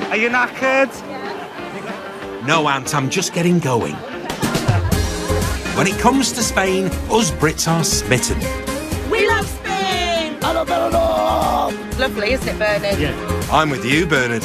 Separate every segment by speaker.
Speaker 1: Are you knackered?
Speaker 2: No, Ant, I'm just getting going. When it comes to Spain, us Brits are smitten.
Speaker 3: We love Spain!
Speaker 4: Lovely, isn't it, Bernard?
Speaker 1: Yeah.
Speaker 2: I'm with you, Bernard.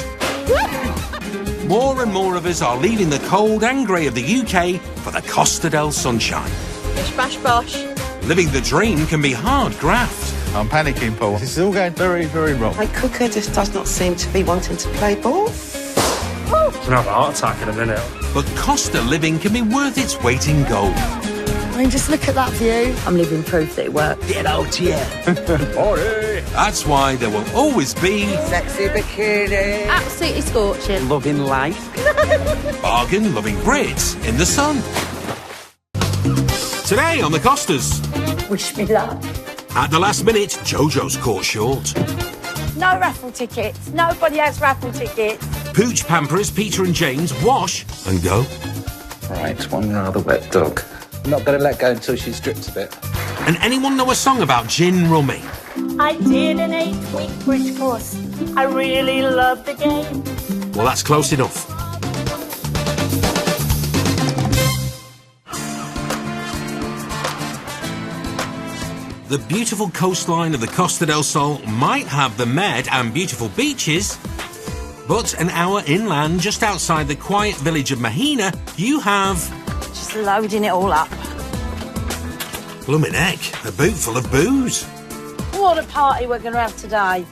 Speaker 2: More and more of us are leaving the cold and grey of the UK for the Costa del Sunshine.
Speaker 4: Bish bash bosh.
Speaker 2: Living the dream can be hard graft.
Speaker 5: I'm panicking, Paul. This is all going very, very wrong.
Speaker 6: My cooker just does not seem to be wanting to play ball.
Speaker 1: I'm gonna have a heart attack in a minute.
Speaker 2: But Costa living can be worth its weight in gold.
Speaker 3: I mean, just look at that view.
Speaker 4: I'm living proof that it works.
Speaker 1: Get out here.
Speaker 2: That's why there will always be
Speaker 6: Sexy bikini.
Speaker 4: Absolutely scorching.
Speaker 6: Loving life.
Speaker 2: bargain-loving Brits in the sun. Today on the Costas.
Speaker 3: Wish me luck.
Speaker 2: At the last minute, Jojo's caught short.
Speaker 3: No raffle tickets. Nobody has raffle tickets.
Speaker 2: Pooch Pampers, Peter and James wash and go.
Speaker 7: Right, one rather wet dog. I'm not going to let go until she's dripped a bit.
Speaker 2: And anyone know a song about gin rummy?
Speaker 3: I did an 8-week bridge course. I really loved the game.
Speaker 2: Well, that's close enough. The beautiful coastline of the Costa del Sol might have the Med and beautiful beaches, but an hour inland, just outside the quiet village of Mahina, you have...
Speaker 3: Just loading it all up.
Speaker 2: Bloomin' heck, a boot full of booze.
Speaker 3: What a party we're going to have today.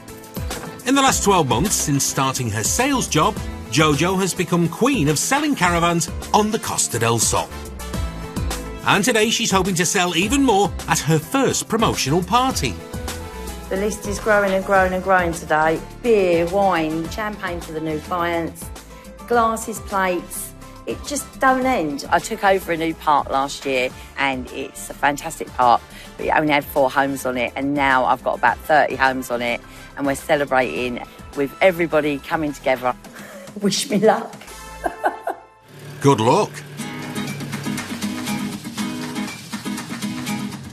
Speaker 2: In the last 12 months, since starting her sales job, Jojo has become queen of selling caravans on the Costa del Sol. And today she's hoping to sell even more at her first promotional party.
Speaker 3: The list is growing and growing and growing today. Beer, wine, champagne for the new clients, glasses, plates. It just don't end.
Speaker 4: I took over a new park last year and it's a fantastic park, but it only had 4 homes on it, and now I've got about 30 homes on it, and we're celebrating with everybody coming together.
Speaker 3: Wish me luck.
Speaker 2: Good luck.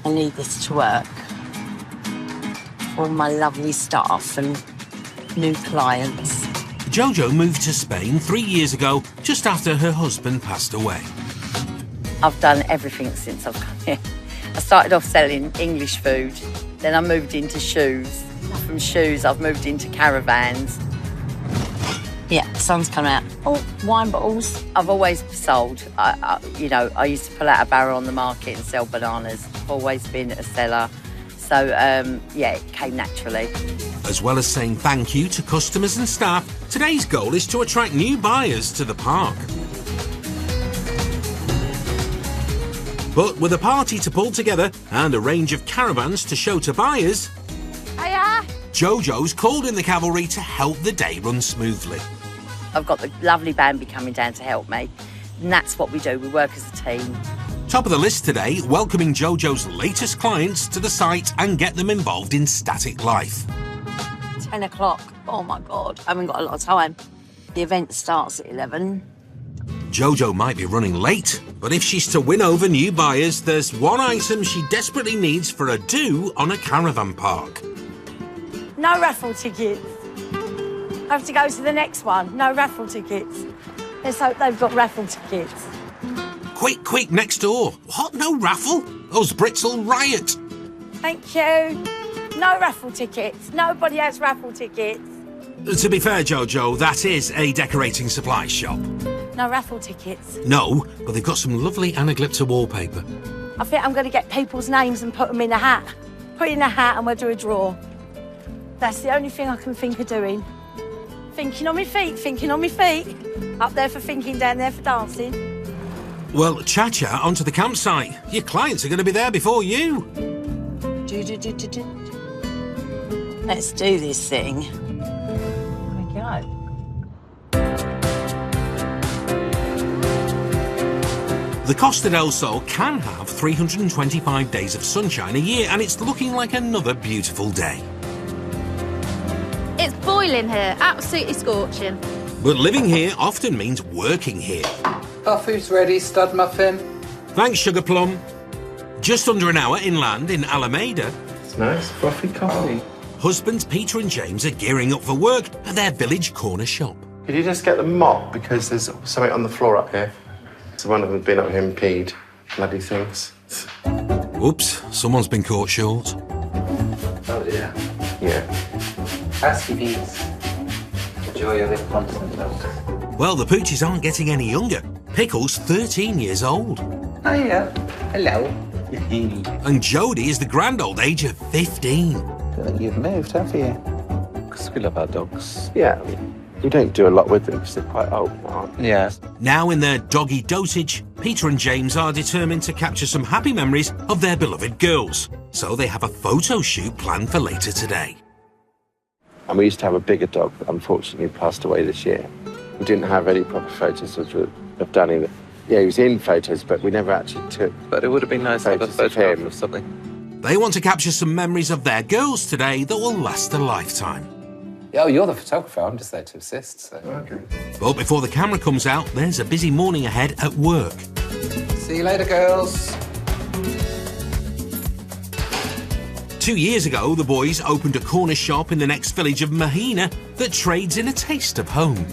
Speaker 4: I need this to work. All my lovely staff and new clients.
Speaker 2: Jojo moved to Spain 3 years ago, just after her husband passed away.
Speaker 4: I've done everything since I've come here. I started off selling English food, then I moved into shoes. From shoes, I've moved into caravans. Yeah, the sun's coming out. Oh, wine bottles. I've always sold. I used to pull out a barrel on the market and sell bananas. I've always been a seller. So, yeah, it came naturally.
Speaker 2: As well as saying thank you to customers and staff, today's goal is to attract new buyers to the park. But with a party to pull together and a range of caravans to show to buyers,
Speaker 3: Hiya.
Speaker 2: Jojo's called in the cavalry to help the day run smoothly.
Speaker 4: I've got the lovely Bambi coming down to help me. And that's what we do. We work as a team.
Speaker 2: Top of the list today, welcoming Jojo's latest clients to the site and get them involved in static life.
Speaker 4: 10 o'clock. Oh, my God. I haven't got a lot of time. The event starts at 11.
Speaker 2: Jojo might be running late, but if she's to win over new buyers, there's one item she desperately needs for a do on a caravan park.
Speaker 3: No raffle tickets. I have to go to the next one. No raffle tickets. Let's hope they've got raffle tickets.
Speaker 2: Quick, quick, next door. What, no raffle? Those Brits will riot.
Speaker 3: Thank you. No raffle tickets. Nobody has raffle tickets.
Speaker 2: To be fair, Jojo, that is a decorating supplies shop.
Speaker 3: No raffle tickets.
Speaker 2: No, but they've got some lovely anaglypta wallpaper.
Speaker 3: I think I'm going to get people's names and put them in a hat. Put it in a hat and we'll do a draw. That's the only thing I can think of doing. Thinking on my feet, thinking on my feet. Up there for thinking, down there for dancing.
Speaker 2: Well, cha-cha onto the campsite. Your clients are going to be there before you.
Speaker 4: Let's do this thing. There we go.
Speaker 2: The Costa del Sol can have 325 days of sunshine a year, and it's looking like another beautiful day.
Speaker 8: It's boiling here, absolutely scorching.
Speaker 2: But living here often means working here.
Speaker 7: Coffee's ready, stud muffin.
Speaker 2: Thanks, Sugar Plum. Just under an hour inland in Alameda.
Speaker 7: It's nice, frothy coffee.
Speaker 2: Husbands Peter and James are gearing up for work at their village corner shop.
Speaker 9: Could you just get the mop, because there's something on the floor up here. So one of them's been up here and peed. Bloody things.
Speaker 2: Oops, someone's been caught short.
Speaker 7: Oh, yeah.
Speaker 9: Yeah.
Speaker 7: Asky bees. Enjoy your little constant dogs.
Speaker 2: Well, the pooches aren't getting any younger. Pickle's 13 years old.
Speaker 7: Oh, yeah. Hello.
Speaker 2: And Jodie is the grand old age of 15.
Speaker 7: I feel like you've moved, have you? Because we love our dogs.
Speaker 9: Yeah. You don't do a lot with them because they're quite old now, aren't they?
Speaker 7: Yeah.
Speaker 2: Now in their doggy dotage, Peter and James are determined to capture some happy memories of their beloved girls. So they have a photo shoot planned for later today.
Speaker 9: And we used to have a bigger dog that unfortunately passed away this year. We didn't have any proper photos of Danny. Yeah, he was in photos, but we never actually took.
Speaker 7: But it would have been nice to have a photograph of something.
Speaker 2: They want to capture some memories of their girls today that will last a lifetime.
Speaker 7: Oh, you're the photographer. I'm just there to assist. So.
Speaker 9: Okay.
Speaker 2: But before the camera comes out, there's a busy morning ahead at work.
Speaker 7: See you later, girls.
Speaker 2: 2 years ago, the boys opened a corner shop in the next village of Mahina that trades in a taste of home.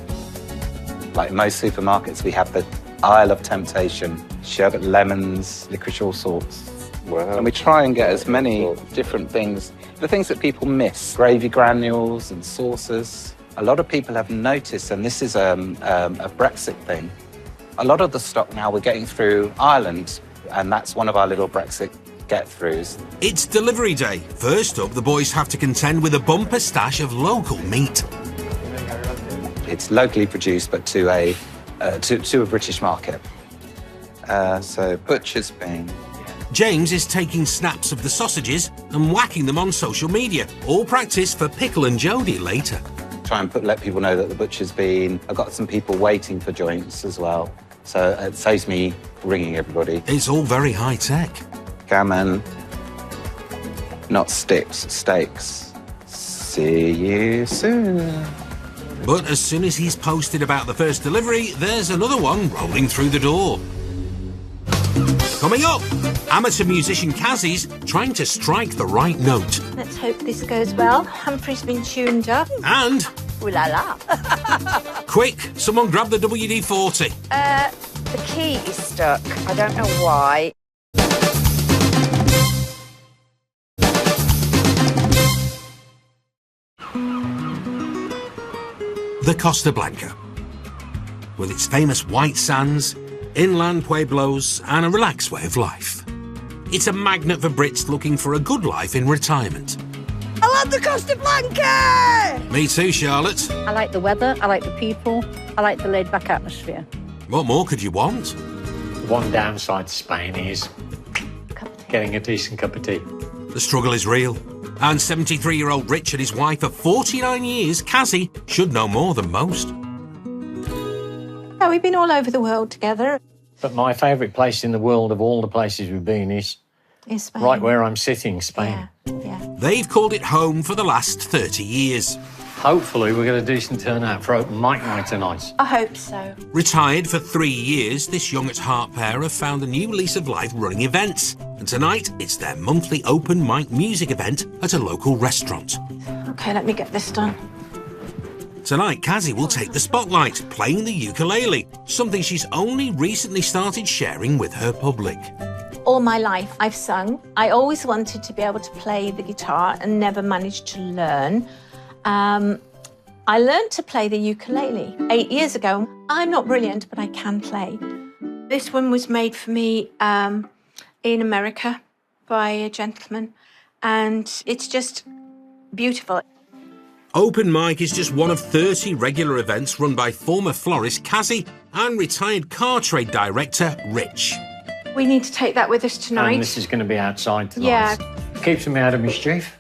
Speaker 10: Like most supermarkets, we have the aisle of temptation, sherbet, lemons, licorice, all sorts.
Speaker 9: Wow.
Speaker 10: And we try and get as many different things, the things that people miss, gravy granules and sauces. A lot of people have noticed, and this is a Brexit thing, a lot of the stock now we're getting through Ireland, and that's one of our little Brexit get-throughs.
Speaker 2: It's delivery day. First up, the boys have to contend with a bumper stash of local meat.
Speaker 10: It's locally produced, but to a British market. So butcher's bean.
Speaker 2: James is taking snaps of the sausages and whacking them on social media. All practice for Pickle and Jodie later.
Speaker 10: Try and let people know that the butcher's bean. I've got some people waiting for joints as well. So it saves me ringing everybody.
Speaker 2: It's all very high-tech.
Speaker 10: Gammon, not sticks, steaks. See you soon.
Speaker 2: But as soon as he's posted about the first delivery, there's another one rolling through the door. Coming up, amateur musician Kazi's trying to strike the right note.
Speaker 11: Let's hope this goes well. Humphrey's been tuned up.
Speaker 2: And...
Speaker 3: Ooh la la.
Speaker 2: quick, someone grab the WD-40.
Speaker 11: The key is stuck. I don't know why.
Speaker 2: The Costa Blanca. With its famous white sands, inland pueblos and a relaxed way of life. It's a magnet for Brits looking for a good life in retirement.
Speaker 3: I love the Costa Blanca!
Speaker 2: Me too, Charlotte.
Speaker 4: I like the weather, I like the people, I like the laid-back atmosphere.
Speaker 2: What more could you want?
Speaker 12: One downside to Spain is getting a decent cup of tea.
Speaker 2: The struggle is real. And 73-year-old Rich and his wife of 49 years, Kazi, should know more than most.
Speaker 11: Oh, we've been all over the world together.
Speaker 12: But my favourite place in the world of all the places we've been is
Speaker 11: Spain.
Speaker 12: Right where I'm sitting, Spain.
Speaker 11: Yeah.
Speaker 2: They've called it home for the last 30 years.
Speaker 12: Hopefully we'll get a decent turnout for open mic night tonight.
Speaker 11: I hope so.
Speaker 2: Retired for 3 years, this young at heart pair have found a new lease of life running events. And tonight, it's their monthly open mic music event at a local restaurant.
Speaker 11: OK, let me get this done.
Speaker 2: Tonight, Kazi will take the spotlight, playing the ukulele, something she's only recently started sharing with her public.
Speaker 11: All my life, I've sung. I always wanted to be able to play the guitar and never managed to learn. I learned to play the ukulele 8 years ago. I'm not brilliant, but I can play. This one was made for me in America by a gentleman, and it's just beautiful.
Speaker 2: Open mic is just one of 30 regular events run by former florist Kazi and retired car trade director Rich.
Speaker 11: We need to take that with us tonight.
Speaker 12: And this is going to be outside tonight.
Speaker 11: Yeah.
Speaker 12: Keeps me out of mischief.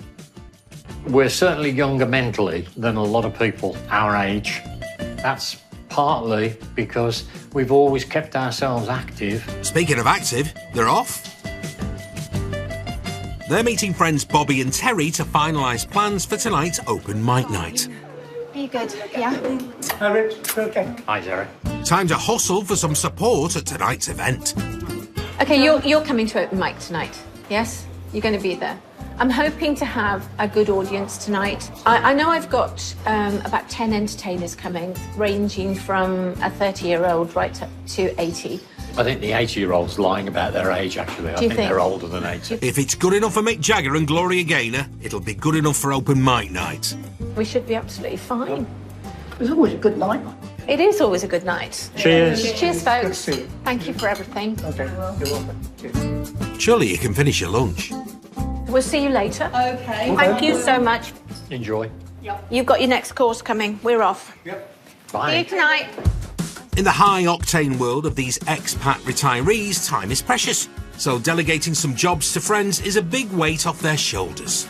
Speaker 12: We're certainly younger mentally than a lot of people our age. That's partly because we've always kept ourselves active.
Speaker 2: Speaking of active, they're off. They're meeting friends Bobby and Terry to finalise plans for tonight's open mic night.
Speaker 11: Are you good? Yeah.
Speaker 12: Hi, Rich. Okay. Hi, Terry.
Speaker 2: Time to hustle for some support at tonight's event.
Speaker 11: OK, you're coming to open mic tonight, yes? You're going to be there. I'm hoping to have a good audience tonight. I know I've got about 10 entertainers coming, ranging from a 30-year-old right up to 80.
Speaker 12: I think the 80-year-old's lying about their age, actually. I think they're older than 80.
Speaker 2: If it's good enough for Mick Jagger and Gloria Gaynor, it'll be good enough for open mic night.
Speaker 11: We should be absolutely fine.
Speaker 13: It's always a good night.
Speaker 11: It is always a good night.
Speaker 12: Cheers.
Speaker 11: Cheers, folks. Thank you for everything.
Speaker 13: Okay, you're welcome.
Speaker 2: Surely you can finish your lunch.
Speaker 11: We'll see you later. Okay. Thank you so much.
Speaker 12: Enjoy.
Speaker 11: You've got your next course coming. We're off.
Speaker 13: Yep.
Speaker 12: Bye.
Speaker 11: See you tonight.
Speaker 2: In the high-octane world of these expat retirees, time is precious. So delegating some jobs to friends is a big weight off their shoulders.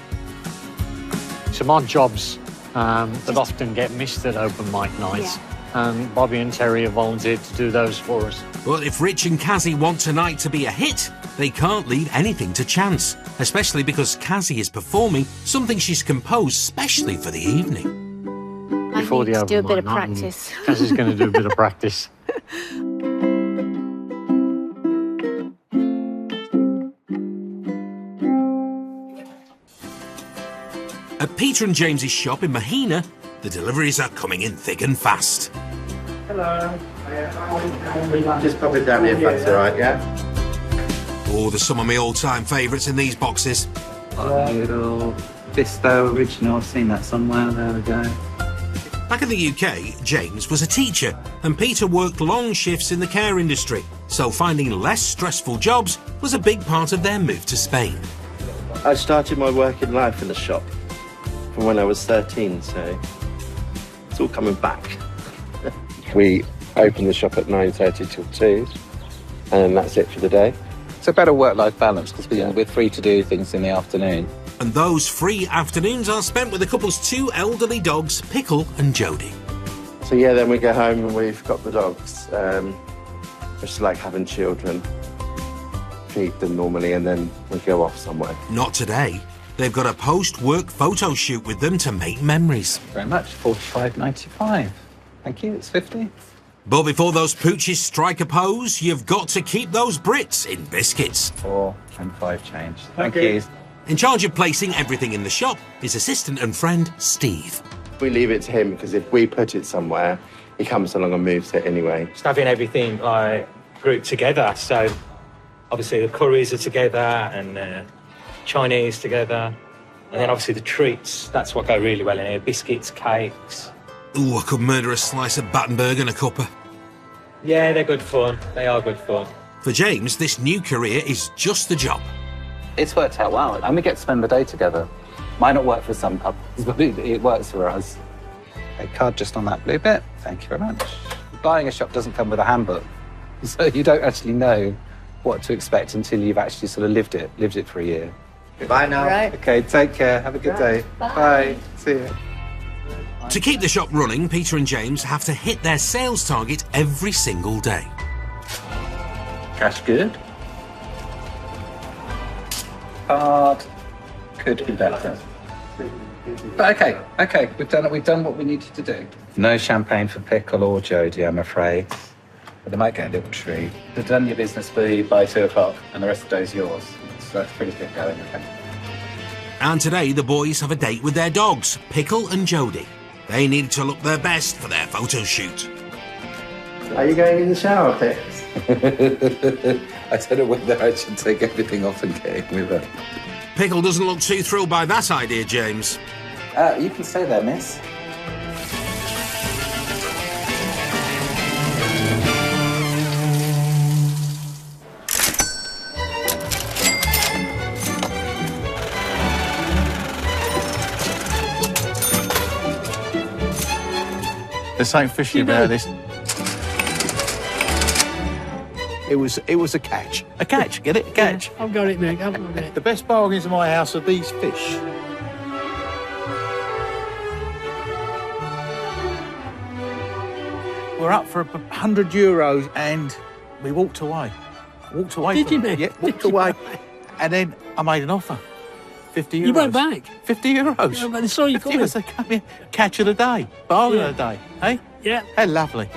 Speaker 12: Some odd jobs that often get missed at open mic nights. And Bobby and Terry have volunteered to do those for us.
Speaker 2: Well, if Rich and Kazzy want tonight to be a hit, they can't leave anything to chance, especially because Kazzy is performing something she's composed specially for the evening.
Speaker 12: Before the open
Speaker 11: do a bit
Speaker 12: mic
Speaker 11: of
Speaker 12: night,
Speaker 11: practice.
Speaker 12: Kazzy's going to do a bit of practice.
Speaker 2: At Peter and James's shop in Mahina, the deliveries are coming in thick and fast.
Speaker 9: Hello. Just pop it down here if that's all right, yeah?
Speaker 2: Oh, there's some of my all-time favourites in these boxes.
Speaker 10: Little Visto original, I've seen that somewhere, there we go.
Speaker 2: Back in the UK, James was a teacher, and Peter worked long shifts in the care industry, so finding less stressful jobs was a big part of their move to Spain.
Speaker 9: I started my working life in the shop from when I was 13, so it's all coming back. We open the shop at 9:30 till 2, and that's it for the day.
Speaker 10: It's a better work-life balance because we're free to do things in the afternoon.
Speaker 2: And those free afternoons are spent with the couple's two elderly dogs, Pickle and Jody.
Speaker 9: So yeah, then we go home and we've got the dogs. Just like having children. Feed them normally and then we go off somewhere.
Speaker 2: Not today. They've got a post-work photo shoot with them to make memories.
Speaker 10: Very much, $45.95. Thank you, it's 50.
Speaker 2: But before those pooches strike a pose, you've got to keep those Brits in biscuits.
Speaker 10: 4 and 5 change. Thank you.
Speaker 2: In charge of placing everything in the shop is assistant and friend Steve.
Speaker 9: We leave it to him because if we put it somewhere, he comes along and moves it anyway.
Speaker 1: Just having everything like grouped together. So obviously the curries are together and Chinese together. And then obviously the treats, that's what go really well in here. Biscuits, cakes.
Speaker 2: Ooh, I could murder a slice of Battenberg and a cuppa.
Speaker 1: Yeah, they're good fun. They are good fun.
Speaker 2: For James, this new career is just the job.
Speaker 10: It's worked out well, and we get to spend the day together. Might not work for some couples, but it works for us. A card just on that blue bit. Thank you very much. Buying a shop doesn't come with a handbook, so you don't actually know what to expect until you've actually sort of lived it for a year.
Speaker 9: Bye now.
Speaker 11: Right.
Speaker 10: Okay, take care. Have a good day. Bye. See you.
Speaker 2: To keep the shop running, Peter and James have to hit their sales target every single day.
Speaker 10: Cash good. Card could be better. But okay, we've done what we needed to do. No champagne for Pickle or Jody, I'm afraid. But they might get a little treat. They've done your business by 2 o'clock, and the rest of the day's yours. So that's pretty good going, okay?
Speaker 2: And today, the boys have a date with their dogs, Pickle and Jody. They needed to look their best for their photo shoot.
Speaker 9: Are you going in the shower, Pix?
Speaker 10: I don't know whether I should take everything off and get in with her.
Speaker 2: Pickle doesn't look too thrilled by that idea, James.
Speaker 10: You can stay there, miss.
Speaker 5: There's something fishy about this. It was a catch. A catch, get it? A catch.
Speaker 13: I've got it, Mick. I've got it.
Speaker 5: The best bargains in my house are these fish. We're up for €100 and we walked away.
Speaker 13: Did you, Mick?
Speaker 5: Yeah, walked away. And then I made an offer. €50.
Speaker 13: You went back?
Speaker 5: €50.
Speaker 13: Yeah, but they saw you coming.
Speaker 5: They come here. Catch of the day. Bargain of the day. Hey?
Speaker 13: Yeah.
Speaker 5: How lovely.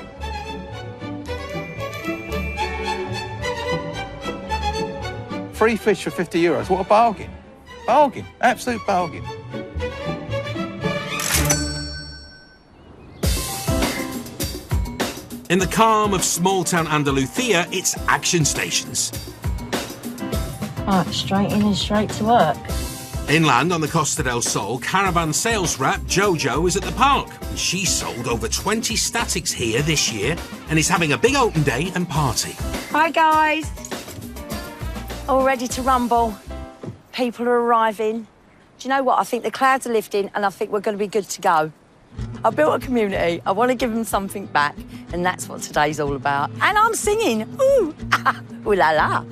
Speaker 5: Free fish for €50. What a bargain. Bargain. Absolute bargain.
Speaker 2: In the calm of small-town Andalusia, it's action stations.
Speaker 3: Right, straight in and straight to work.
Speaker 2: Inland on the Costa del Sol, caravan sales rep Jojo is at the park. She sold over 20 statics here this year and is having a big open day and party.
Speaker 3: Hi, guys. All ready to rumble. People are arriving. Do you know what? I think the clouds are lifting and I think we're going to be good to go. I built a community. I want to give them something back, and that's what today's all about. And I'm singing. Ooh, ooh la la.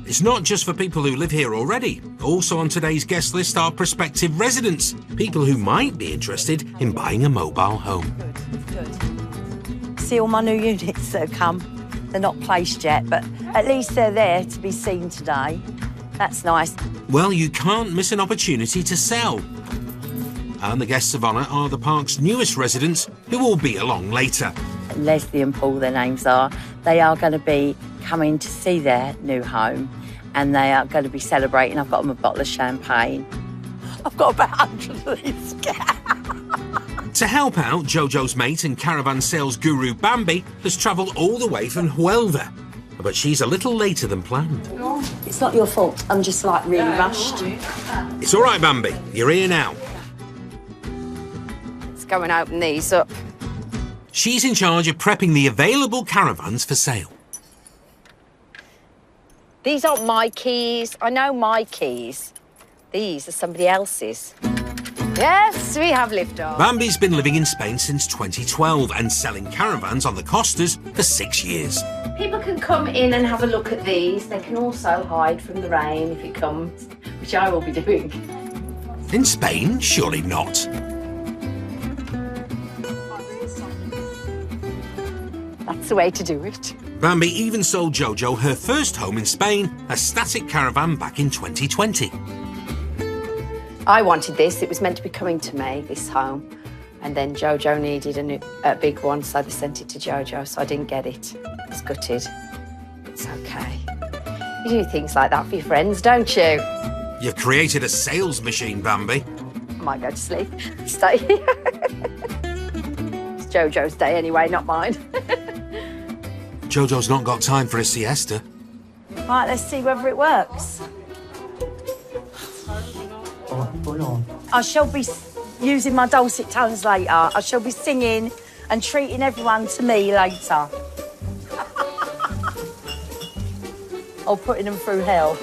Speaker 2: It's not just for people who live here already. Also on today's guest list are prospective residents, people who might be interested in buying a mobile home.
Speaker 3: Good. See all my new units that have come. They're not placed yet, but at least they're there to be seen today. That's nice.
Speaker 2: Well, you can't miss an opportunity to sell. And the guests of honour are the park's newest residents, who will be along later.
Speaker 4: Leslie and Paul, their names are. They are going to be coming to see their new home, and they are going to be celebrating. I've got them a bottle of champagne. I've got about 100 of these.
Speaker 2: To help out, Jojo's mate and caravan sales guru Bambi has travelled all the way from Huelva. But she's a little later than planned.
Speaker 3: It's not your fault. I'm just, like, really rushed.
Speaker 2: It's all right, Bambi. You're here now.
Speaker 14: Let's go and open these up.
Speaker 2: She's in charge of prepping the available caravans for sale.
Speaker 14: These aren't my keys. I know my keys. These are somebody else's. Yes, we have liftoff.
Speaker 2: Bambi's been living in Spain since 2012 and selling caravans on the Costas for 6 years.
Speaker 14: People can come in and have a look at these. They can also hide from the rain if it comes, which I will be doing.
Speaker 2: In Spain? Surely not.
Speaker 14: That's the way to do it.
Speaker 2: Bambi even sold Jojo her first home in Spain, a static caravan, back in 2020.
Speaker 14: I wanted this. It was meant to be coming to me, this home. And then Jojo needed a big one, so they sent it to Jojo, so I didn't get it. I was gutted. It's okay. You do things like that for your friends, don't you?
Speaker 2: You've created a sales machine, Bambi.
Speaker 14: I might go to sleep. Stay here. It's Jojo's day anyway, not mine.
Speaker 2: Jojo's not got time for a siesta.
Speaker 3: Right, let's see whether it works. I shall be using my dulcet tones later. I shall be singing and treating everyone to me later. Or putting them through hell.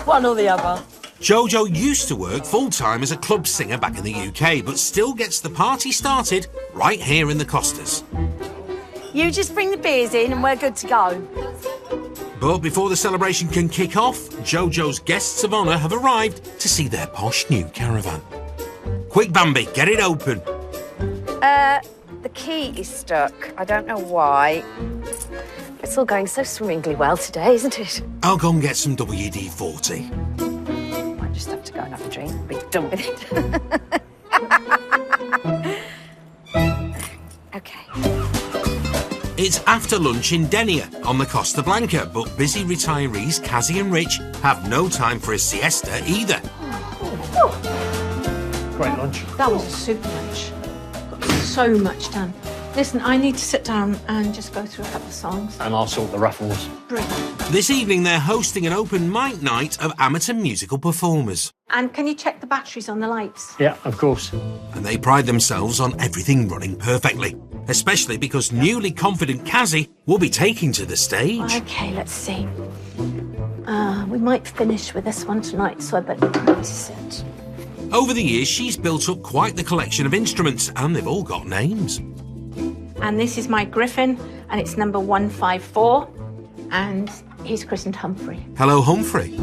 Speaker 3: One or the other.
Speaker 2: Jojo used to work full-time as a club singer back in the UK, but still gets the party started right here in the Costas.
Speaker 3: You just bring the beers in and we're good to go.
Speaker 2: But before the celebration can kick off, Jojo's guests of honour have arrived to see their posh new caravan. Quick, Bambi, get it open.
Speaker 14: The key is stuck. I don't know why. It's all going so swimmingly well today, isn't it?
Speaker 2: I'll go and get some WD-40.
Speaker 14: Might just have to go and have a drink and be done with it. Okay.
Speaker 2: It's after lunch in Denia on the Costa Blanca, but busy retirees Kazzy and Rich have no time for a siesta either.
Speaker 12: Great lunch.
Speaker 11: That was a super lunch. Got so much done. Listen, I need to sit down and just go through a couple of songs.
Speaker 12: And I'll sort the ruffles.
Speaker 11: Brilliant.
Speaker 2: This evening they're hosting an open mic night of amateur musical performers.
Speaker 11: And can you check the batteries on the lights?
Speaker 12: Yeah, of course.
Speaker 2: And they pride themselves on everything running perfectly, especially because newly confident Kazzy will be taking to the stage.
Speaker 11: OK, let's see. We might finish with this one tonight, so I better practice it.
Speaker 2: Over the years, she's built up quite the collection of instruments, and they've all got names.
Speaker 11: And this is my Griffin, and it's number 154, and he's christened Humphrey.
Speaker 2: Hello, Humphrey.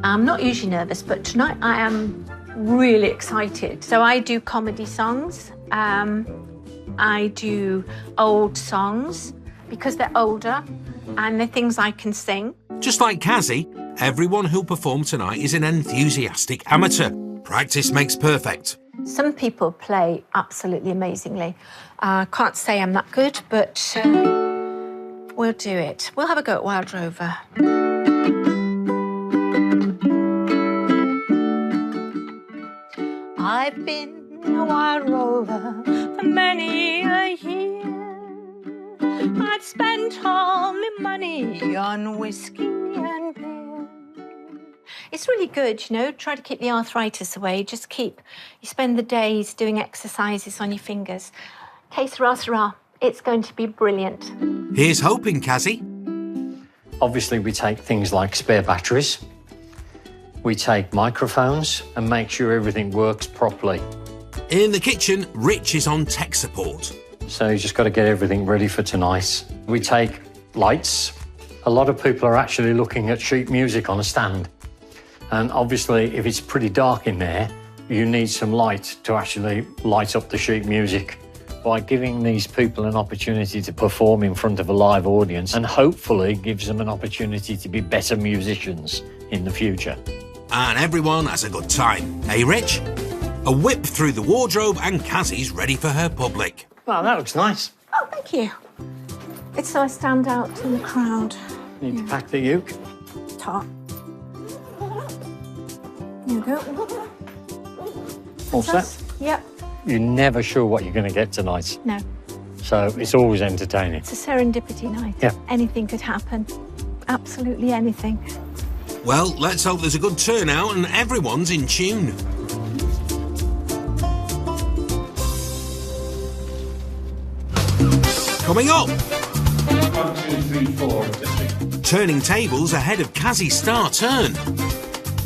Speaker 11: I'm not usually nervous, but tonight I am really excited. So I do comedy songs. I do old songs because they're older and they're things I can sing.
Speaker 2: Just like Kazzy, everyone who'll perform tonight is an enthusiastic amateur. Practice makes perfect.
Speaker 11: Some people play absolutely amazingly. I can't say I'm that good, but we'll do it. We'll have a go at Wild Rover. I've been a wild rover for many a year. I've spent all my money on whiskey and beer. It's really good, you know, try to keep the arthritis away. You spend the days doing exercises on your fingers. Que sera, sera. It's going to be brilliant.
Speaker 2: Here's hoping, Kazzy.
Speaker 12: Obviously, we take things like spare batteries. We take microphones and make sure everything works properly.
Speaker 2: In the kitchen, Rich is on tech support.
Speaker 12: So you just got to get everything ready for tonight. We take lights. A lot of people are actually looking at sheet music on a stand. And obviously, if it's pretty dark in there, you need some light to actually light up the sheet music. By giving these people an opportunity to perform in front of a live audience, and hopefully gives them an opportunity to be better musicians in the future.
Speaker 2: And everyone has a good time. Hey, Rich? A whip through the wardrobe and Kazzy's ready for her public.
Speaker 12: Well, that looks nice.
Speaker 11: Oh, thank you. It's so I stand out in the crowd.
Speaker 12: Need to pack the uke.
Speaker 11: Top. There you go.
Speaker 12: All set?
Speaker 11: Yep.
Speaker 12: You're never sure what you're going to get tonight.
Speaker 11: No.
Speaker 12: So it's always entertaining.
Speaker 11: It's a serendipity night.
Speaker 12: Yeah.
Speaker 11: Anything could happen. Absolutely anything.
Speaker 2: Well, let's hope there's a good turnout and everyone's in tune. Coming up.
Speaker 15: 1, 2, 3, 4.
Speaker 2: Turning tables ahead of Kazzy's star turn.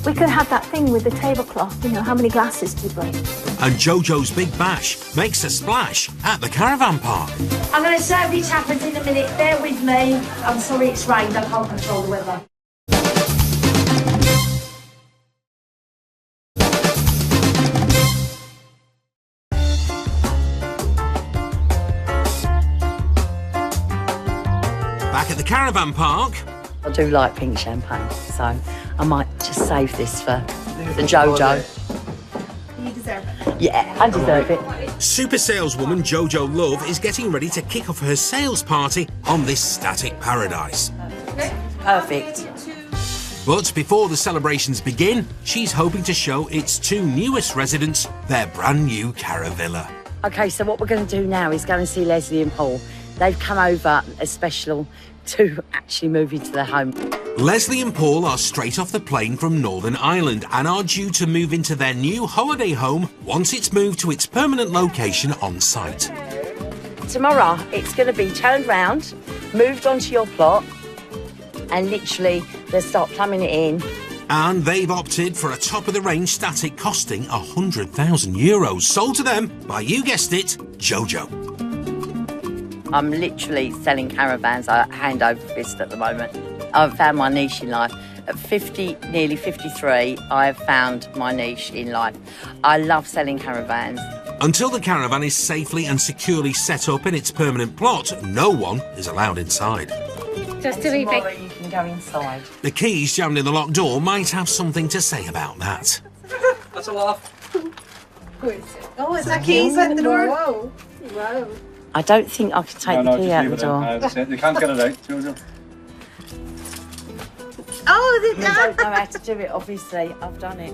Speaker 11: We could have that thing with the tablecloth, you know, how many glasses do you bring?
Speaker 2: And Jojo's Big Bash makes a splash at the caravan park.
Speaker 3: I'm going to serve you tappers in a minute. Bear with me. I'm sorry it's rained. I can't control the weather.
Speaker 2: Back at the caravan park.
Speaker 4: I do like pink champagne, so I might just save this for the Jojo.
Speaker 8: You deserve it.
Speaker 4: Yeah, I deserve it.
Speaker 2: Super saleswoman Jojo Love is getting ready to kick off her sales party on this static paradise.
Speaker 4: Perfect.
Speaker 2: But before the celebrations begin, she's hoping to show its two newest residents their brand new Caravilla.
Speaker 4: Okay, so what we're going to do now is go and see Leslie and Paul. They've come over as special to actually move into their home.
Speaker 2: Leslie and Paul are straight off the plane from Northern Ireland and are due to move into their new holiday home once it's moved to its permanent location on site.
Speaker 4: Tomorrow, it's going to be turned round, moved onto your plot, and literally they'll start plumbing it in.
Speaker 2: And they've opted for a top-of-the-range static costing €100,000, sold to them by, you guessed it, Jojo.
Speaker 4: I'm literally selling caravans hand over fist at the moment. I've found my niche in life. At 50, nearly 53, I've found my niche in life. I love selling caravans.
Speaker 2: Until the caravan is safely and securely set up in its permanent plot, no one is allowed inside.
Speaker 8: Just to leave
Speaker 4: Tomorrow
Speaker 8: it.
Speaker 4: you can go inside.
Speaker 2: The keys jammed in the locked door might have something to say about that.
Speaker 15: That's a laugh.
Speaker 8: Oh, is that keys at the door? Whoa. Whoa.
Speaker 4: I don't think I can take the key out the door.
Speaker 15: You can't get it out, Jojo.
Speaker 8: Oh,
Speaker 4: I don't know how to do it, obviously. I've done it.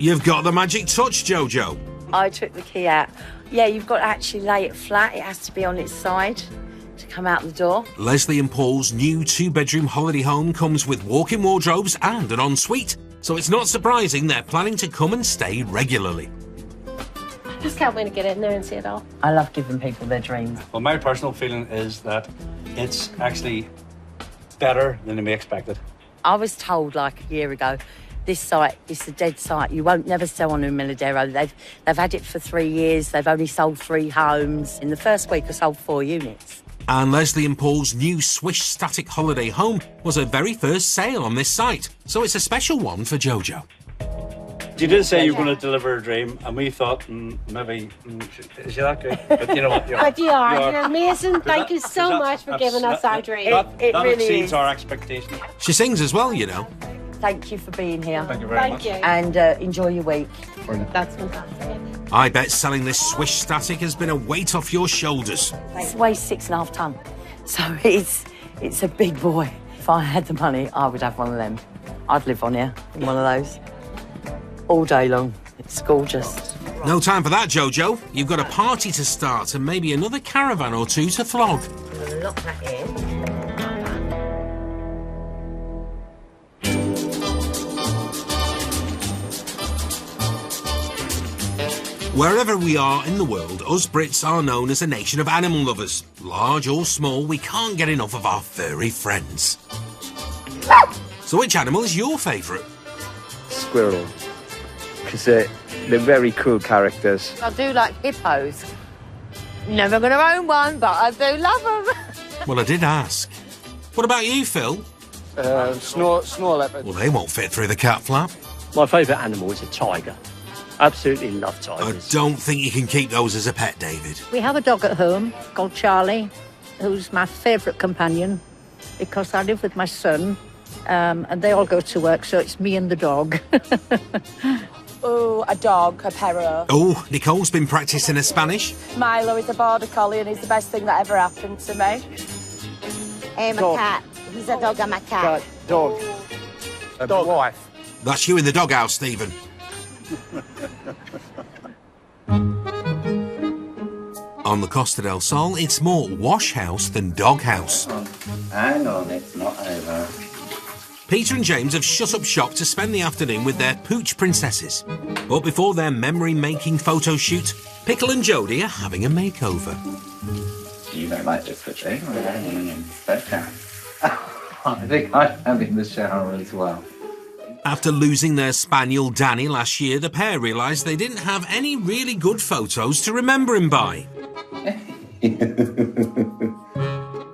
Speaker 2: You've got the magic touch, Jojo.
Speaker 4: I took the key out. Yeah, you've got to actually lay it flat. It has to be on its side to come out the door.
Speaker 2: Leslie and Paul's new two-bedroom holiday home comes with walk-in wardrobes and an ensuite, so it's not surprising they're planning to come and stay regularly.
Speaker 8: Just can't wait to get in there and see it all.
Speaker 4: I love giving people their dreams.
Speaker 15: Well, my personal feeling is that it's actually better than they may expected.
Speaker 4: I was told like a year ago, this site is a dead site. You won't never sell on Humilladero. They've had it for 3 years. They've only sold 3 homes. In the first week, I sold 4 units.
Speaker 2: And Leslie and Paul's new Swish static holiday home was her very first sale on this site, so it's a special one for Jojo.
Speaker 15: You did say you were going to deliver a dream, and we thought maybe is you that good? But you know what?
Speaker 8: But you are. You're amazing. Thank you so much for giving us our dream.
Speaker 4: It
Speaker 15: that
Speaker 4: really
Speaker 15: exceeds
Speaker 4: is.
Speaker 15: our expectations.
Speaker 2: She sings as well, you know.
Speaker 4: Thank you for being here.
Speaker 15: Thank you very much.
Speaker 8: Thank you.
Speaker 4: And enjoy your week.
Speaker 8: That's fantastic.
Speaker 2: I bet selling this Swish static has been a weight off your shoulders.
Speaker 4: It weighs 6.5 tonne, so it's a big boy. If I had the money, I would have one of them. I'd live on here in one of those all day long. It's gorgeous.
Speaker 2: No time for that, Jojo. You've got a party to start and maybe another caravan or two to flog.
Speaker 3: Lock that in.
Speaker 2: Wherever we are in the world, us Brits are known as a nation of animal lovers. Large or small, we can't get enough of our furry friends. So which animal is your favourite?
Speaker 7: Squirrel. Because they're very cool characters.
Speaker 4: I do like hippos. Never going to own one, but I do love them.
Speaker 2: Well, I did ask. What about you, Phil?
Speaker 7: Snore leopard.
Speaker 2: Well, they won't fit through the cat flap.
Speaker 13: My favourite animal is a tiger. Absolutely love
Speaker 2: I
Speaker 13: tigers.
Speaker 2: don't think you can keep those as a pet, David.
Speaker 16: We have a dog at home called Charlie, who's my favourite companion because I live with my son and they all go to work, so it's me and the dog.
Speaker 3: Oh, a dog, a perro.
Speaker 2: Oh, Nicole's been practising her Spanish.
Speaker 3: Milo is a border collie and he's the best thing that ever happened to me.
Speaker 16: I'm a cat. He's a dog, I'm a cat.
Speaker 7: Dog. Dog. Wife.
Speaker 2: That's you in the doghouse, Stephen. On the Costa del Sol, it's more wash house than dog house.
Speaker 10: Hang on, it's not over.
Speaker 2: Peter and James have shut up shop to spend the afternoon with their pooch princesses. But before their memory-making photo shoot, Pickle and Jodie are having a makeover.
Speaker 10: You don't like this, would you? Okay. I think I'm having the shower as well.
Speaker 2: After losing their spaniel Danny last year, the pair realised they didn't have any really good photos to remember him by.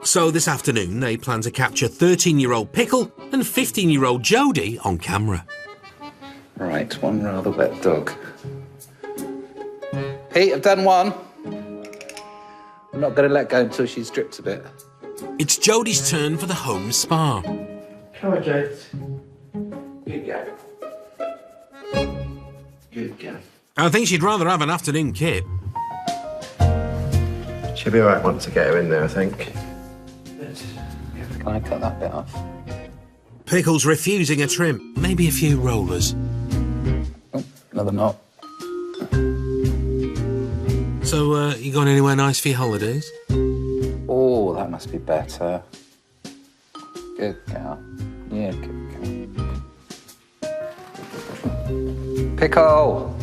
Speaker 2: So this afternoon, they plan to capture 13-year-old Pickle and 15-year-old Jodie on camera.
Speaker 10: Right, one rather wet dog. Pete, I've done one. I'm not going to let go until she's dripped a bit.
Speaker 2: It's Jodie's turn for the home spa.
Speaker 9: Come on, James. Good go. Good go.
Speaker 2: I think she'd rather have an afternoon kip.
Speaker 9: She'll be alright once I get her in there, I think.
Speaker 10: Can I cut that bit off?
Speaker 2: Pickle's refusing a trim. Maybe a few rollers.
Speaker 10: Oh, another knot.
Speaker 2: So, you going anywhere nice for your holidays?
Speaker 10: Oh, that must be better. Good girl. Yeah, good girl. Pickle!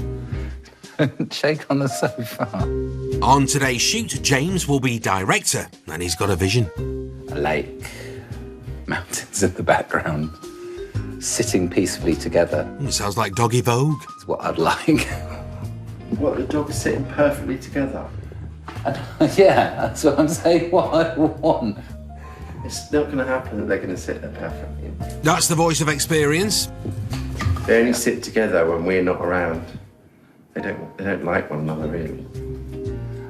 Speaker 10: Shake on the sofa.
Speaker 2: On today's shoot, James will be director, and he's got a vision.
Speaker 10: A lake, mountains in the background, sitting peacefully together.
Speaker 2: Sounds like Doggy Vogue.
Speaker 10: It's what I'd like.
Speaker 9: What, the dogs sitting perfectly together?
Speaker 10: Yeah, that's what I'm saying, what I want.
Speaker 9: It's not going to happen that they're going to sit there perfectly.
Speaker 2: That's the voice of experience.
Speaker 9: They only sit together when we're not around. They don't like one another, really.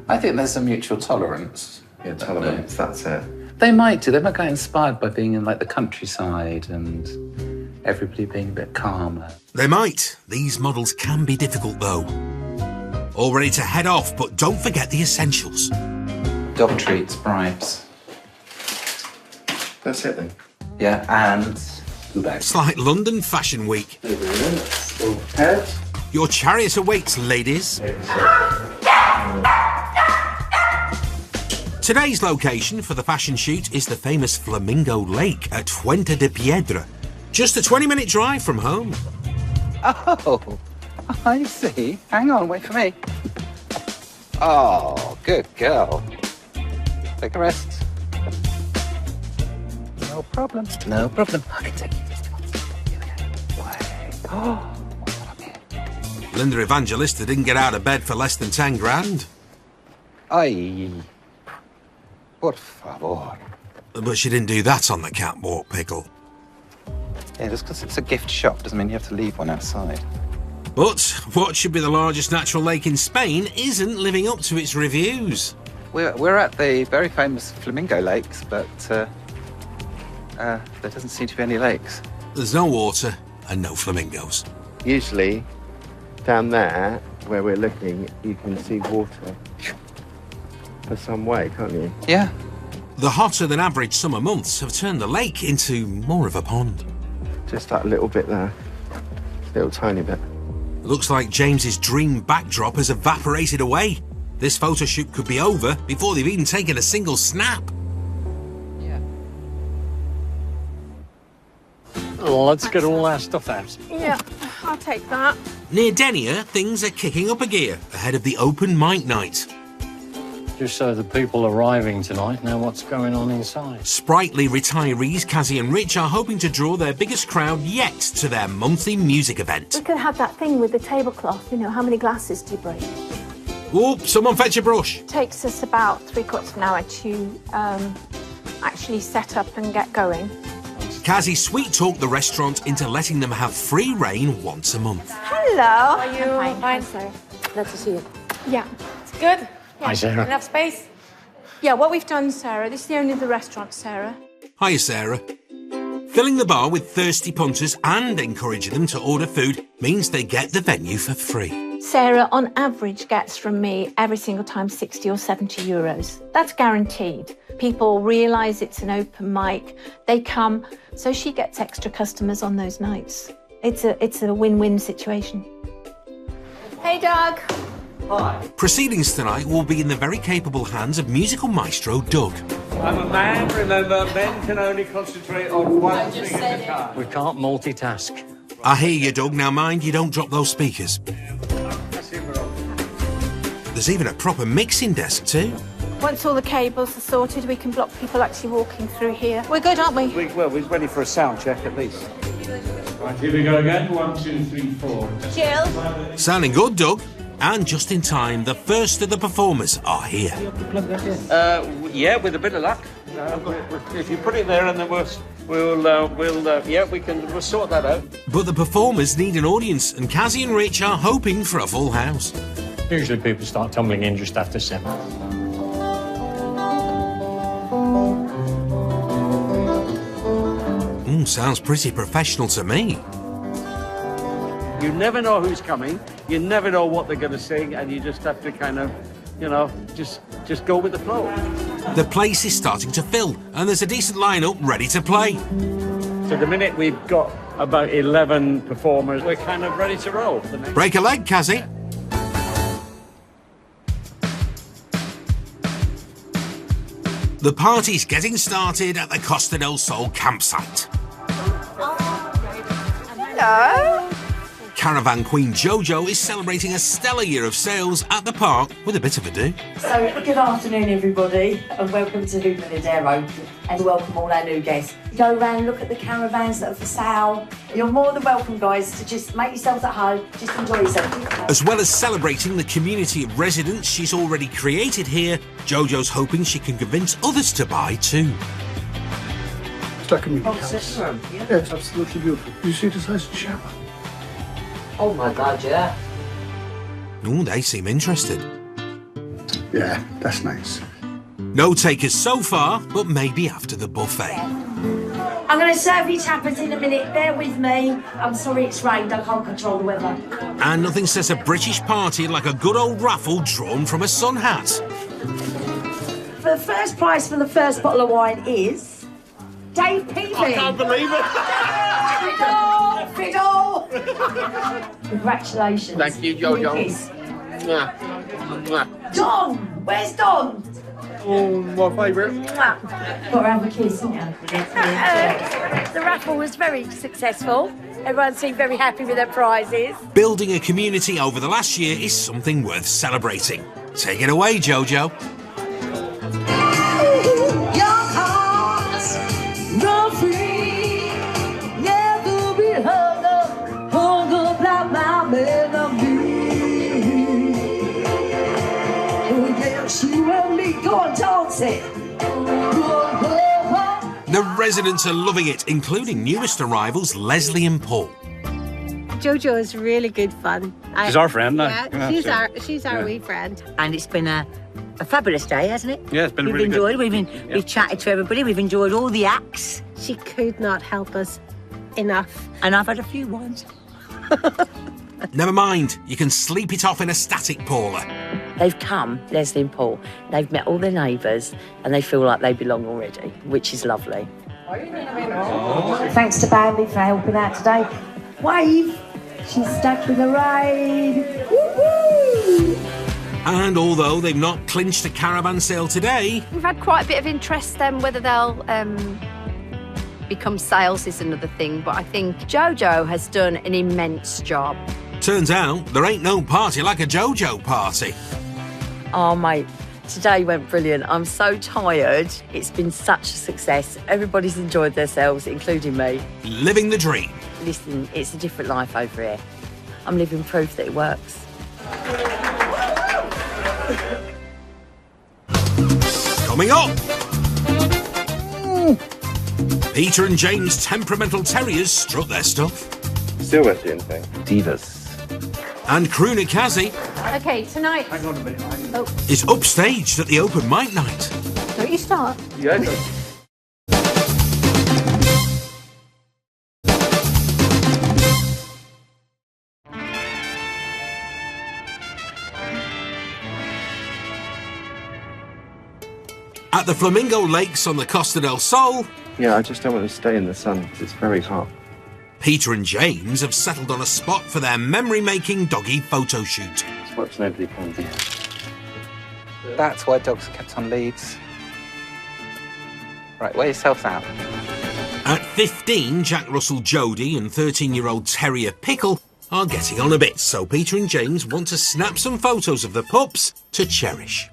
Speaker 10: I think there's a mutual tolerance.
Speaker 9: Yeah, tolerance, that's it.
Speaker 10: They might do. They might get inspired by being in, like, the countryside and everybody being a bit calmer.
Speaker 2: They might. These models can be difficult, though. All ready to head off, but don't forget the essentials.
Speaker 10: Dog treats, bribes.
Speaker 9: That's it, then.
Speaker 10: Yeah, and blue bags.
Speaker 2: It's like London Fashion Week. Your chariot awaits, ladies. Today's location for the fashion shoot is the famous Flamingo Lake at Fuente de Piedra. Just a 20-minute drive from home.
Speaker 10: Oh, I see. Hang on, wait for me. Oh, good girl. Take a rest. No problem. No problem. I can take you. Oh,
Speaker 2: Linda Evangelista didn't get out of bed for less than 10 grand.
Speaker 10: ay. Por favor.
Speaker 2: But she didn't do that on the catwalk, Pickle.
Speaker 10: Yeah, just because it's a gift shop doesn't mean you have to leave one outside.
Speaker 2: But what should be the largest natural lake in Spain isn't living up to its reviews.
Speaker 10: We're at the very famous Flamingo Lakes, but there doesn't seem to be any lakes.
Speaker 2: There's no water and no flamingos.
Speaker 9: Usually, down there, where we're looking, you can see water for some way, can't you?
Speaker 10: Yeah.
Speaker 2: The hotter than average summer months have turned the lake into more of a pond.
Speaker 9: Just that little bit there. Little tiny bit.
Speaker 2: Looks like James's dream backdrop has evaporated away. This photo shoot could be over before they've even taken a single snap.
Speaker 12: Let's get all our stuff out.
Speaker 11: Yeah, I'll take that.
Speaker 2: Near Denia, things are kicking up a gear ahead of the open mic night.
Speaker 12: Just so the people arriving tonight know what's going on inside.
Speaker 2: Sprightly retirees Kazzy and Rich are hoping to draw their biggest crowd yet to their monthly music event.
Speaker 11: We could have that thing with the tablecloth, you know, how many glasses do you bring?
Speaker 2: Oh, someone fetch a brush.
Speaker 11: It takes us about 3/4 of an hour to actually set up and get going.
Speaker 2: Kazzy sweet-talked the restaurant into letting them have free reign once a month.
Speaker 11: Hello.
Speaker 8: How are you? Fine, sir.
Speaker 14: Glad to see you.
Speaker 11: Yeah.
Speaker 8: It's good. Yeah.
Speaker 12: Hi, Sarah.
Speaker 8: Enough space?
Speaker 11: Yeah, what we've done, Sarah, this is the only of the restaurant, Sarah.
Speaker 2: Hiya, Sarah. Filling the bar with thirsty punters and encouraging them to order food means they get the venue for free.
Speaker 11: Sarah, on average, gets from me every single time 60 or 70 euros. That's guaranteed. People realise it's an open mic, they come, so she gets extra customers on those nights. It's a win-win situation. Hey, Doug.
Speaker 2: Hi. Proceedings tonight will be in the very capable hands of musical maestro Doug.
Speaker 15: I'm a man, remember, men can only concentrate on one thing at a time.
Speaker 12: We can't multitask.
Speaker 2: I hear you, Doug. Now mind you don't drop those speakers. There's even a proper mixing desk too.
Speaker 11: Once all the cables are sorted, we can block people actually walking through here. We're good, aren't we?
Speaker 15: Well, we're ready for a sound check at least. Right, here we go again. 1, 2, 3, 4.
Speaker 11: Jill.
Speaker 2: Sounding good, Doug. And just in time, the first of the performers are here.
Speaker 15: Yeah, with a bit of luck. If you put it there, and then we'll sort that out.
Speaker 2: But the performers need an audience, and Kazzy and Rich are hoping for a full house.
Speaker 12: Usually people start tumbling in just after 7.
Speaker 2: Sounds pretty professional to me.
Speaker 15: You never know who's coming, you never know what they're going to sing, and you just have to kind of, you know, just go with the flow.
Speaker 2: The place is starting to fill, and there's a decent lineup ready to play.
Speaker 15: So the minute we've got about 11 performers, we're kind of ready to roll.
Speaker 2: Break a leg, Kazzy. The party's getting started at the Costa del Sol campsite.
Speaker 11: Hello.
Speaker 2: Caravan Queen Jojo is celebrating a stellar year of sales at the park with a bit of a do.
Speaker 3: So, good afternoon, everybody, and welcome to Hoover and welcome all our new guests. Go around and look at the caravans that are for sale. You're more than welcome, guys, to just make yourselves at home, just enjoy yourself.
Speaker 2: As well as celebrating the community of residents she's already created here, Jojo's hoping she can convince others to buy too.
Speaker 17: It's like a mini house. Yeah, it's absolutely beautiful. You see the size of the shower?
Speaker 3: Oh my God, yeah.
Speaker 2: Oh, they seem interested.
Speaker 17: Yeah, that's nice.
Speaker 2: No takers so far, but maybe after the buffet.
Speaker 3: I'm going to serve you tapas in a minute. Bear with me. I'm sorry it's rained. I can't control the weather.
Speaker 2: And nothing says a British party like a good old raffle drawn from a sun hat.
Speaker 3: The first prize for the first bottle of wine is Dave Peavy.
Speaker 15: I can't believe it.
Speaker 3: Fiddle! Congratulations.
Speaker 9: Thank you, Jojo.
Speaker 3: Don! Where's Don?
Speaker 9: Oh, my favourite.
Speaker 3: Got to have a kiss, haven't you? The raffle was very successful. Everyone seemed very happy with their prizes.
Speaker 2: Building a community over the last year is something worth celebrating. Take it away, Jojo. The residents are loving it, including newest arrivals Leslie and Paul.
Speaker 8: Jojo is really good fun.
Speaker 15: She's our friend now.
Speaker 8: Yeah, she's our wee friend.
Speaker 18: And it's been a fabulous day, hasn't it?
Speaker 15: Yeah, it's been
Speaker 18: we've
Speaker 15: really
Speaker 18: enjoyed.
Speaker 15: good.
Speaker 18: We've chatted to everybody. We've enjoyed all the acts.
Speaker 8: She could not help us enough.
Speaker 18: And I've had a few wines.
Speaker 2: Never mind, you can sleep it off in a static Paula.
Speaker 4: They've come, Leslie and Paul, they've met all their neighbours and they feel like they belong already, which is lovely.
Speaker 3: Thanks to Bambi for helping out today. Wave. She's stuck with a ride. Woo-hoo!
Speaker 2: And although they've not clinched a caravan sale today,
Speaker 14: We've had quite a bit of interest. Whether they'll become sales is another thing, but I think Jojo has done an immense job.
Speaker 2: turns out there ain't no party like a JoJo party.
Speaker 4: Oh, mate, today went brilliant. I'm so tired. It's been such a success. Everybody's enjoyed themselves, including me.
Speaker 2: Living the dream.
Speaker 4: Listen, it's a different life over here. I'm living proof that it works.
Speaker 2: Coming up, Peter and James' temperamental terriers strut their stuff.
Speaker 9: Still with you, anything?
Speaker 10: Divas.
Speaker 2: And crooner Kazzy
Speaker 11: Okay, tonight.
Speaker 17: Hang on a minute.
Speaker 11: Oh,
Speaker 2: is upstaged at the open mic night.
Speaker 11: don't you start.
Speaker 9: Yeah.
Speaker 2: At the Flamingo Lakes on the Costa del Sol,
Speaker 9: Yeah, I just don't want to stay in the sun because it's very hot.
Speaker 2: Peter and James have settled on a spot for their memory-making doggy photo shoot.
Speaker 9: It's what nobody can do.
Speaker 10: That's why dogs are kept on leads. Right, wear yourself out.
Speaker 2: At 15, Jack Russell Jody and 13-year-old Terrier Pickle are getting on a bit, so Peter and James want to snap some photos of the pups to cherish.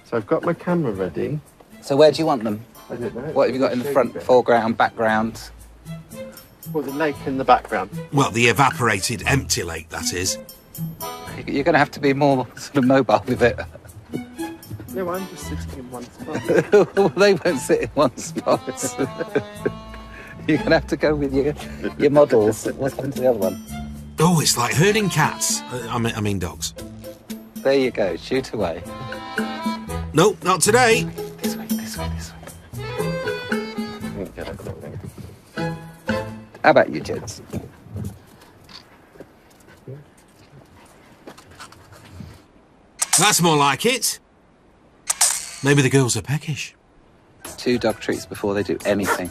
Speaker 9: So I've got my camera ready.
Speaker 10: So where do you want them?
Speaker 9: I don't know.
Speaker 10: What have you got in the front, foreground, background?
Speaker 9: Well, the lake in the background.
Speaker 2: Well, the evaporated empty lake, that is.
Speaker 10: You're going to have to be more sort of mobile with it.
Speaker 9: No, I'm just sitting in one spot.
Speaker 10: Well, they won't sit in one spot. You're going to have to go with your models. What's happened to the other one?
Speaker 2: Oh, it's like herding cats. I mean dogs.
Speaker 10: There you go. Shoot away.
Speaker 2: No, not today.
Speaker 10: This way, this way, this way. How about you, gents?
Speaker 2: That's more like it. Maybe the girls are peckish.
Speaker 10: 2 dog treats before they do anything.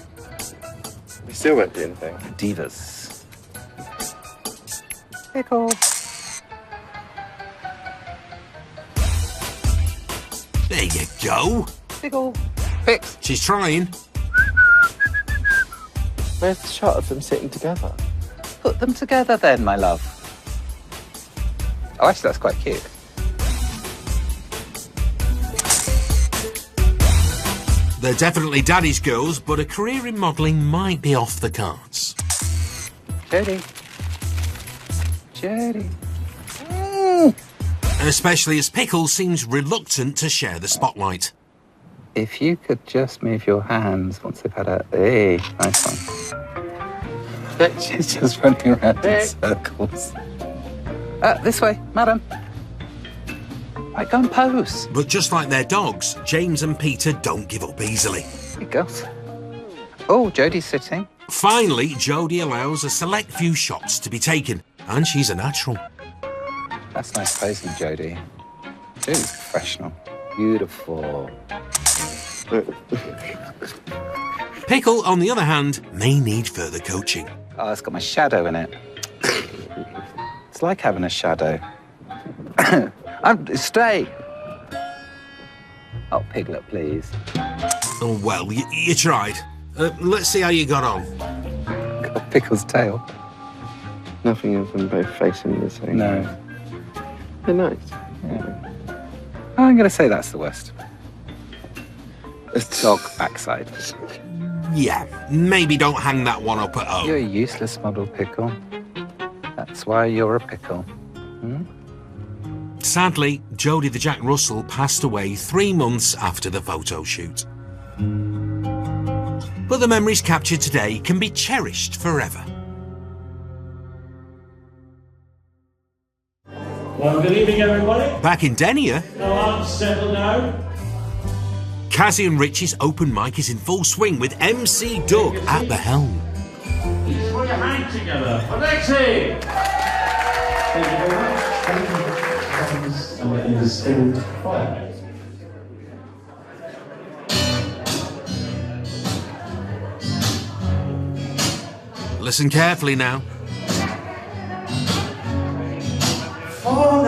Speaker 9: We still won't do anything.
Speaker 10: Divas. Pickle.
Speaker 2: There you go.
Speaker 10: Pickle. Picks.
Speaker 2: She's trying.
Speaker 9: Where's the shot of them sitting together?
Speaker 10: Put them together then, my love. Oh, actually, that's quite cute.
Speaker 2: They're definitely daddy's girls, but a career in modelling might be off the cards.
Speaker 10: Jodie. Jodie.
Speaker 2: Especially as Pickle seems reluctant to share the spotlight.
Speaker 10: If you could just move your hands once they've had a... Hey, nice one. She's just running around in circles. This way, madam. Right, go and pose.
Speaker 2: But just like their dogs, James and Peter don't give up easily.
Speaker 10: Here it goes. Oh, Jodie's sitting.
Speaker 2: Finally, Jodie allows a select few shots to be taken, and she's a natural.
Speaker 10: That's nice posing, Jodie. Jodie's professional. Beautiful.
Speaker 2: Pickle, on the other hand, may need further coaching.
Speaker 10: Oh, it's got my shadow in it. It's like having a shadow. Stay. Oh, Piglet, please.
Speaker 2: Oh, well, you tried. Let's see how you got on.
Speaker 10: Got Pickle's tail.
Speaker 9: Nothing of them both facing the same.
Speaker 10: No.
Speaker 9: They're nice.
Speaker 10: Yeah. I'm going to say that's the worst. Dog backside.
Speaker 2: Yeah, maybe don't hang that one up at home.
Speaker 10: You're a useless model, Pickle. That's why you're a pickle. Hmm?
Speaker 2: Sadly, Jodie the Jack Russell passed away 3 months after the photo shoot. But the memories captured today can be cherished forever.
Speaker 19: Well, good evening, everybody.
Speaker 2: Back in Denia,
Speaker 19: No arms settled now.
Speaker 2: Kazzy and Richie's open mic is in full swing with MC Doug at the helm.
Speaker 19: Please put your hands together for Lexi. Thank you very much. Thank you. And it is scheduled fire.
Speaker 2: Listen carefully now.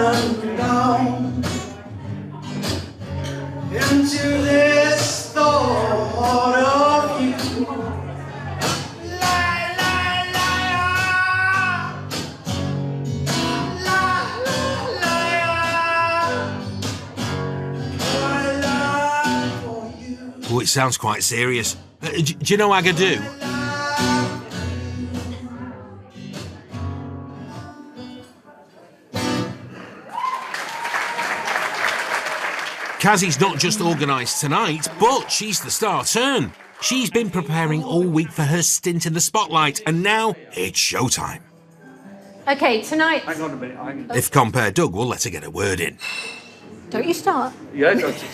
Speaker 19: and down into this thought of you.
Speaker 2: Oh, it sounds quite serious. Do you know Agadoo? Kazi's not just organised tonight, but she's the star turn. She's been preparing all week for her stint in the spotlight, and now it's showtime.
Speaker 11: Okay, tonight.
Speaker 15: Hang on a minute.
Speaker 2: If compare Doug will let her get a word in.
Speaker 11: Don't you start.
Speaker 15: Yeah, that's it.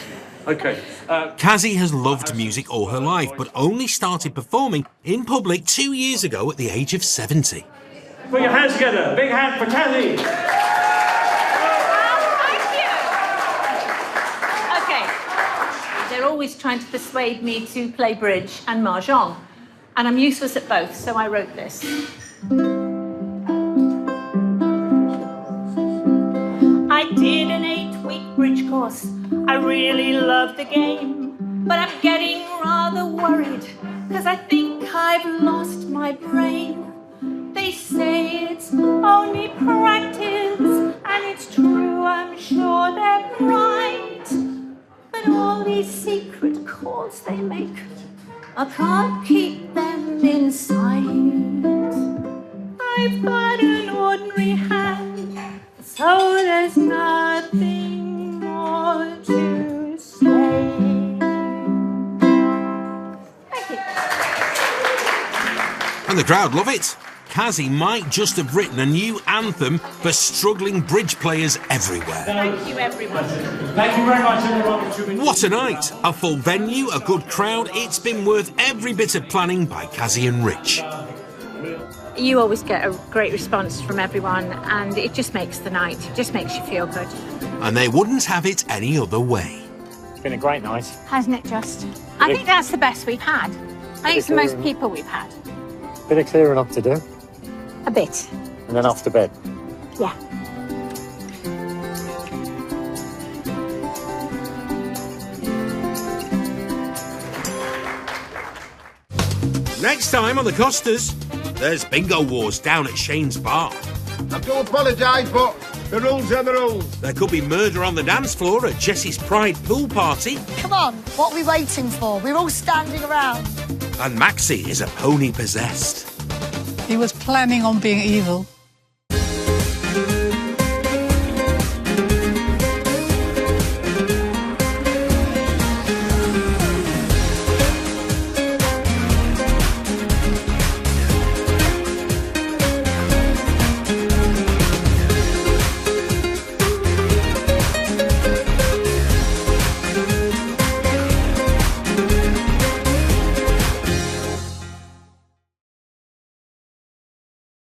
Speaker 15: Okay.
Speaker 2: Kazi has loved music all her life, but only started performing in public 2 years ago at the age of 70.
Speaker 19: Put your hands together. Big hand for Kazi.
Speaker 11: Okay. They're always trying to persuade me to play bridge and mahjong, and I'm useless at both, so I wrote this. I did an 8-week bridge course. I really love the game, but I'm getting rather worried because I think I've lost my brain. They say it's only practice, and it's true, I'm sure they're right. But all these secret calls they make, I can't keep them inside. I've got an ordinary hand, so there's nothing more to say. Thank you.
Speaker 2: And the crowd love it. Kazi might just have written a new anthem for struggling bridge players everywhere.
Speaker 11: Thank you, everyone.
Speaker 19: Thank you very much, everyone.
Speaker 2: What a night! A full venue, a good crowd. It's been worth every bit of planning by Kazi and Rich.
Speaker 11: You always get a great response from everyone, and it just makes the night. It just makes you feel good.
Speaker 2: And they wouldn't have it any other way.
Speaker 13: It's been a great night.
Speaker 11: Hasn't it just? I think that's the best we've had. I think it's the most people we've had.
Speaker 13: Bit of clearing up to do.
Speaker 11: A bit.
Speaker 13: And then off to bed.
Speaker 11: Yeah.
Speaker 2: Next time on the Costas, there's Bingo Wars down at Shane's Bar.
Speaker 20: I do apologise, but the rules are the rules.
Speaker 2: There could be murder on the dance floor at Jessie's Pride pool party.
Speaker 3: Come on, what are we waiting for? We're all standing around.
Speaker 2: And Maxie is a pony possessed.
Speaker 21: He was planning on being evil.